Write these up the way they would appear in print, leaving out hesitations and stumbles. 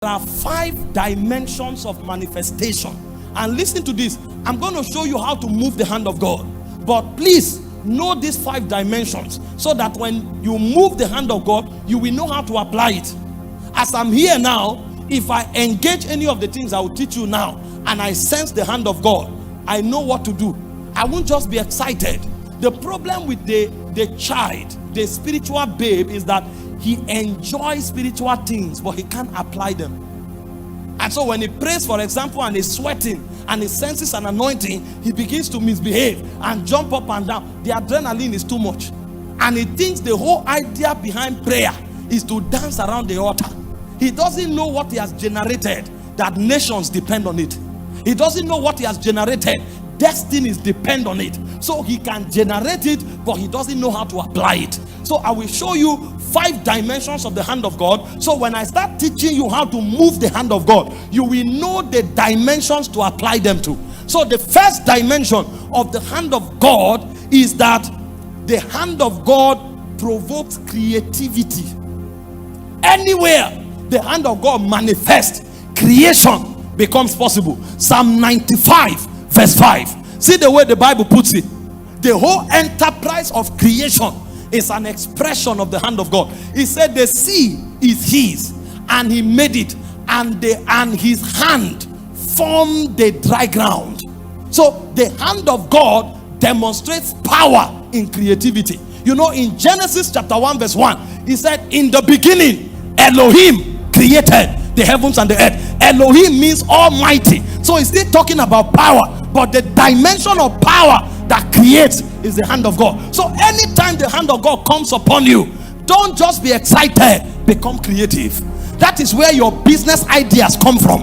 There are 5 dimensions of manifestation. And listen to this. I'm going to show you how to move the hand of God. But please know these 5 dimensions so that when you move the hand of God, you will know how to apply it. As I'm here now, if I engage any of the things I will teach you now, and I sense the hand of God, I know what to do. I won't just be excited. The problem with the child, the spiritual babe, is that he enjoys spiritual things, but he can't apply them. And so when he prays, for example, and he's sweating, and he senses an anointing, he begins to misbehave and jump up and down. The adrenaline is too much. And he thinks the whole idea behind prayer is to dance around the altar. He doesn't know what he has generated, that nations depend on it. He doesn't know what he has generated, destinies depend on it. So he can generate it, but he doesn't know how to apply it. So I will show you 5 dimensions of the hand of God. So when I start teaching you how to move the hand of God, you will know the dimensions to apply them to. So the first dimension of the hand of God is that the hand of God provokes creativity. Anywhere the hand of God manifests, creation becomes possible. Psalm 95 verse 5. See the way the Bible puts it. The whole enterprise of creation is an expression of the hand of God. He said the sea is his, and he made it, and his hand formed the dry ground. So the hand of God demonstrates power in creativity. You know, in Genesis chapter 1 verse 1, he said, in the beginning Elohim created the heavens and the earth. Elohim means almighty. So he's still talking about power, but the dimension of power that creates is the hand of God. So anytime the hand of God comes upon you, don't just be excited, become creative. That is where your business ideas come from.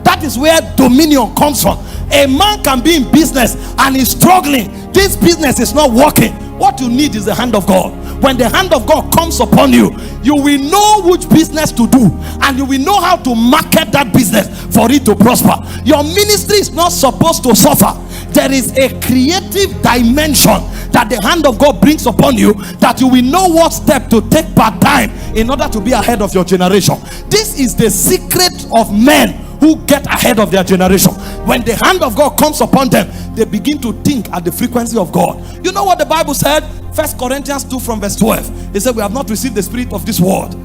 That is where dominion comes from. A man can be in business and he's struggling. This business is not working. What you need is the hand of God. When the hand of God comes upon you, you will know which business to do, and you will know how to market that business for it to prosper. Your ministry is not supposed to suffer. There is a creative dimension that the hand of God brings upon you, that you will know what step to take part time in order to be ahead of your generation. This is the secret of men who get ahead of their generation. When the hand of God comes upon them, they begin to think at the frequency of God. You know what the Bible said? 1 Corinthians 2 from verse 12. It said, we have not received the spirit of this world.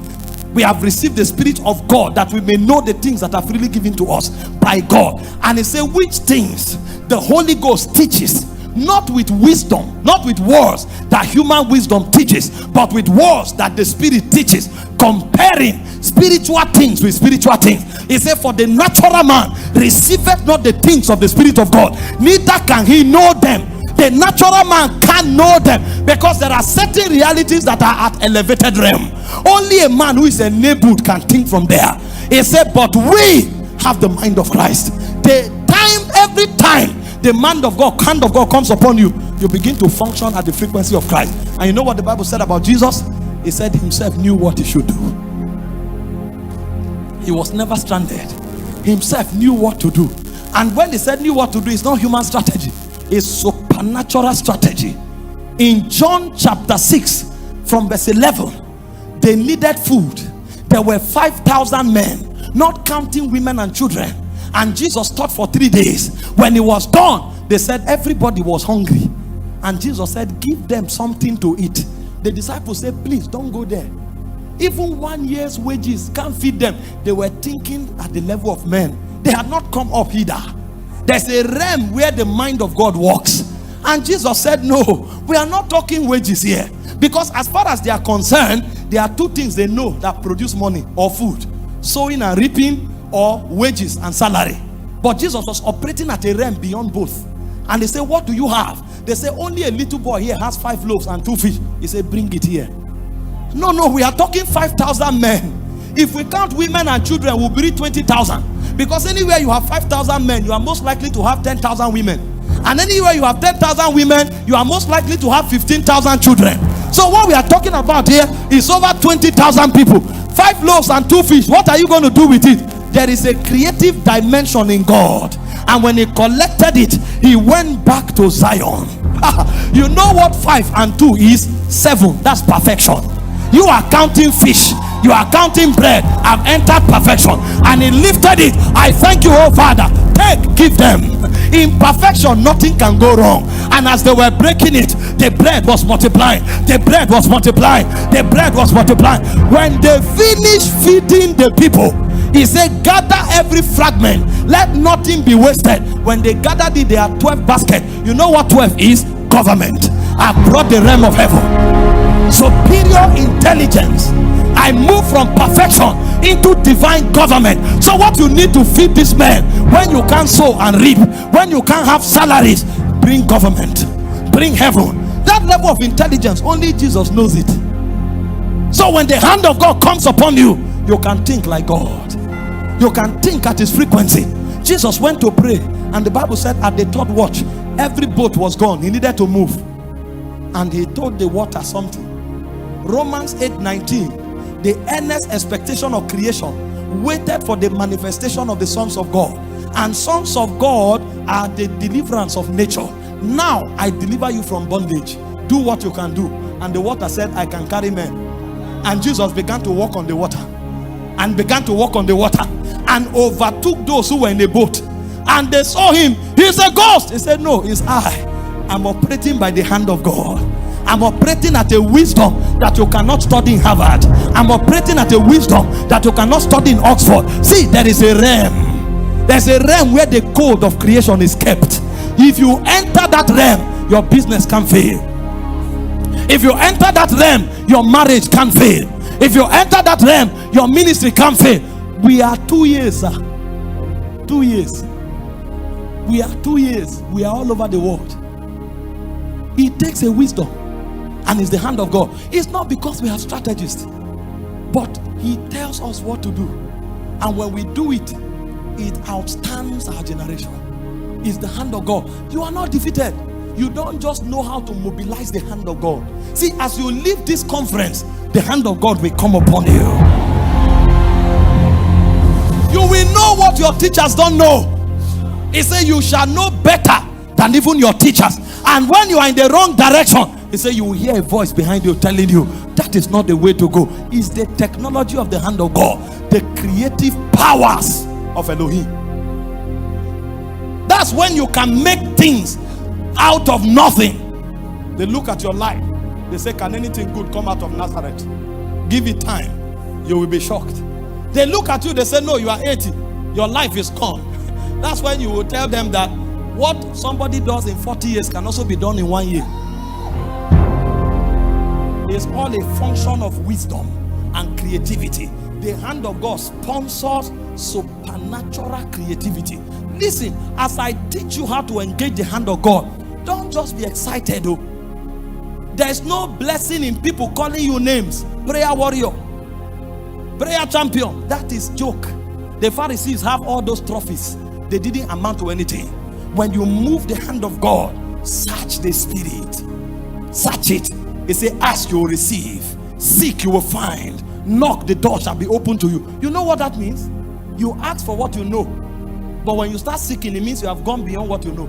We have received the spirit of God, that we may know the things that are freely given to us by God. And it said, which things the Holy Ghost teaches, not with wisdom, not with words that human wisdom teaches, but with words that the Spirit teaches, comparing spiritual things with spiritual things. He said, for the natural man receiveth not the things of the Spirit of God, neither can he know them. The natural man can't know them, because there are certain realities that are at elevated realm. Only a man who is enabled can think from there. He said, but we have the mind of Christ. Every time the hand of God comes upon you, you begin to function at the frequency of Christ. And you know what the Bible said about Jesus? He said himself knew what he should do. He was never stranded. Himself knew what to do. And when he said knew what to do, it's not human strategy, it's supernatural strategy. In John chapter 6 from verse 11, they needed food. There were 5,000 men, not counting women and children. And Jesus taught for 3 days. When he was done, they said everybody was hungry. And Jesus said, give them something to eat. The disciples said, please don't go there. Even 1 year's wages can't feed them. They were thinking at the level of men. They had not come up either. There's a realm where the mind of God works. And Jesus said, no, we are not talking wages here. Because as far as they are concerned, there are 2 things they know that produce money or food: sowing and reaping, or wages and salary. But Jesus was operating at a realm beyond both. And they say, what do you have? They say, only a little boy here has 5 loaves and 2 fish. He said, bring it here. No, we are talking 5,000 men. If we count women and children, we'll be 20,000. Because anywhere you have 5,000 men, you are most likely to have 10,000 women. And anywhere you have 10,000 women, you are most likely to have 15,000 children. So what we are talking about here is over 20,000 people. 5 loaves and 2 fish. What are you going to do with it? There is a creative dimension in God. And when he collected it, he went back to Zion. You know what 5 and 2 is? 7. That's perfection. You are counting fish, you are counting bread. I've entered perfection, and he lifted it. I thank you, oh Father. Take, give them. In perfection, nothing can go wrong. And as they were breaking it, the bread was multiplying. The bread was multiplying. The bread was multiplying. When they finished feeding the people, he said, gather every fragment, let nothing be wasted. When they gathered it, there are 12 baskets. You know what 12 is? Government. I brought the realm of heaven. Superior intelligence. I move from perfection into divine government. So what you need to feed this man, when you can't sow and reap, when you can't have salaries, bring government, bring heaven. That level of intelligence, only Jesus knows it. So when the hand of God comes upon you, you can think like God. You can think at his frequency. Jesus went to pray, and the Bible said at the third watch, every boat was gone. He needed to move, and he told the water something. Romans 8:19, the earnest expectation of creation waited for the manifestation of the sons of God. And sons of God are the deliverance of nature. Now I deliver you from bondage. Do what you can do. And the water said, I can carry men. And Jesus began to walk on the water, and began to walk on the water, and overtook those who were in the boat. And they saw him. He's a ghost. He said, no, it's I. I'm operating by the hand of God. I'm operating at a wisdom that you cannot study in Harvard. I'm operating at a wisdom that you cannot study in Oxford. See, there is a realm. There's a realm where the code of creation is kept. If you enter that realm, your business can fail. If you enter that realm, your marriage can fail. If you enter that realm, your ministry can fail. We are 2 years, sir. 2 years. We are 2 years. We are all over the world. It takes a wisdom, and it's the hand of God. It's not because we have strategists, but he tells us what to do. And when we do it, it outstands our generation. It's the hand of God. You are not defeated. You don't just know how to mobilize the hand of God. See, as you leave this conference, the hand of God will come upon you. You will know what your teachers don't know. He said you shall know better than even your teachers. And when you are in the wrong direction, he said you will hear a voice behind you telling you that is not the way to go. It's the technology of the hand of God, the creative powers of Elohim. That's when you can make things out of nothing. They look at your life, they say, can anything good come out of Nazareth? Give it time, you will be shocked. They look at you, they say, no, you are 80, your life is gone. That's when you will tell them that what somebody does in 40 years can also be done in 1 year. It's all a function of wisdom and creativity. The hand of God sponsors supernatural creativity. Listen, as I teach you how to engage the hand of God, don't just be excited. Oh. There's no blessing in people calling you names. Prayer warrior, prayer champion. That is joke. The Pharisees have all those trophies. They didn't amount to anything. When you move the hand of God, search the spirit. Search it. It says, ask, you will receive. Seek, you will find. Knock, the door shall be open to you. You know what that means? You ask for what you know. But when you start seeking, it means you have gone beyond what you know.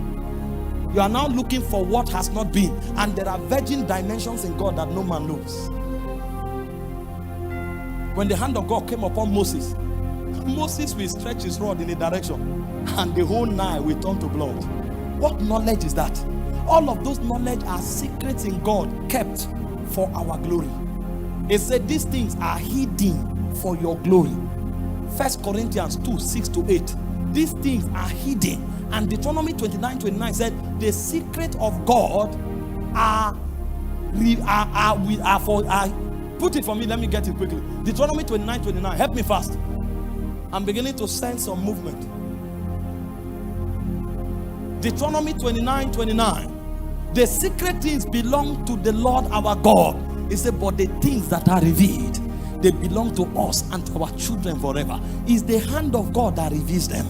You are now looking for what has not been. And there are virgin dimensions in God that no man knows. When the hand of God came upon Moses, Moses will stretch his rod in a direction, and the whole Nile will turn to blood. What knowledge is that? All of those knowledge are secrets in God, kept for our glory. It said these things are hidden for your glory. 1 Corinthians 2:6-8. These things are hidden. And Deuteronomy 29:29 said the secret of God put it for me, let me get it quickly. Deuteronomy 29:29. Help me fast. I'm beginning to sense some movement. Deuteronomy 29:29. The secret things belong to the Lord our God. He said, but the things that are revealed, they belong to us and to our children forever. It's the hand of God that reveals them,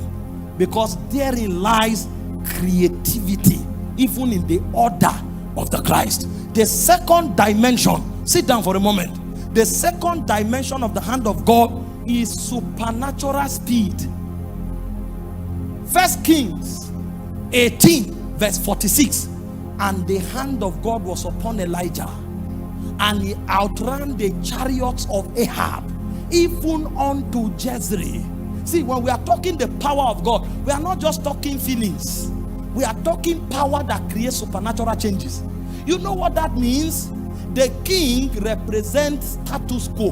because therein lies creativity, even in the order of the Christ. The second dimension, sit down for a moment. The second dimension of the hand of God is supernatural speed. 1 Kings 18:46. And the hand of God was upon Elijah, and he outran the chariots of Ahab, even unto Jezreel. See, when we are talking the power of God, we are not just talking feelings. We are talking power that creates supernatural changes. You know what that means? The king represents status quo.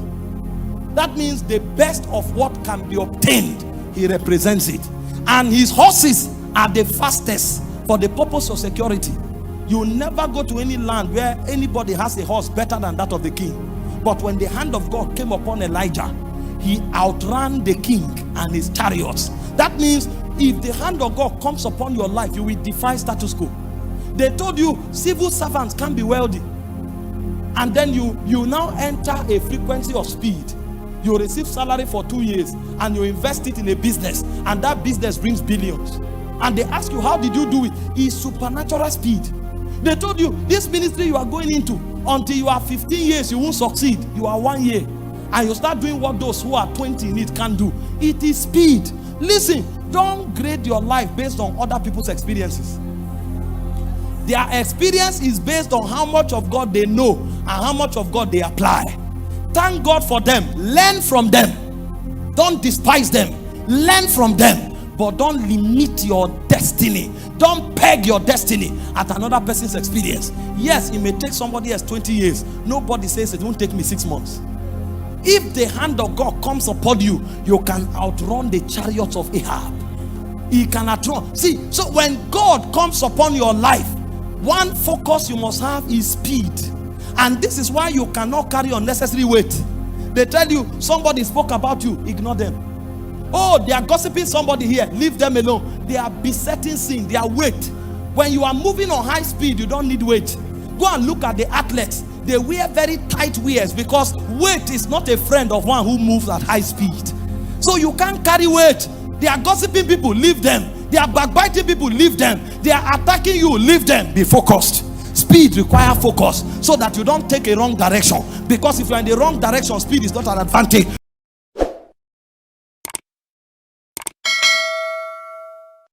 That means the best of what can be obtained, he represents it. And his horses are the fastest for the purpose of security. You never go to any land where anybody has a horse better than that of the king. But when the hand of God came upon Elijah, he outran the king and his chariots. That means if the hand of God comes upon your life, you will defy status quo. They told you civil servants can't be wealthy. And then you now enter a frequency of speed. You receive salary for 2 years and you invest it in a business, and that business brings billions. And they ask you, how did you do it? It's supernatural speed. They told you this ministry you are going into, until you are 15 years you won't succeed. You are 1 year and you start doing what those who are 20 in it can do. It is speed. Listen, don't grade your life based on other people's experiences. Their experience is based on how much of God they know and how much of God they apply. Thank God for them. Learn from them. Don't despise them. Learn from them. But don't limit your destiny. Don't peg your destiny at another person's experience. Yes, it may take somebody else 20 years. Nobody says it won't take me 6 months. If the hand of God comes upon you, you can outrun the chariots of Ahab. He can outrun. See, so when God comes upon your life, one focus you must have is speed. And this is why you cannot carry unnecessary weight. They tell you somebody spoke about you, ignore them. Oh, they are gossiping somebody here, leave them alone. They are besetting sin, they are weight. When you are moving on high speed, you don't need weight. Go and look at the athletes. They wear very tight wears because weight is not a friend of one who moves at high speed. So you can't carry weight. They are gossiping people, leave them. They are backbiting people, leave them. They are attacking you, leave them. Be focused. Speed requires focus so that you don't take a wrong direction. Because if you are in the wrong direction, speed is not an advantage.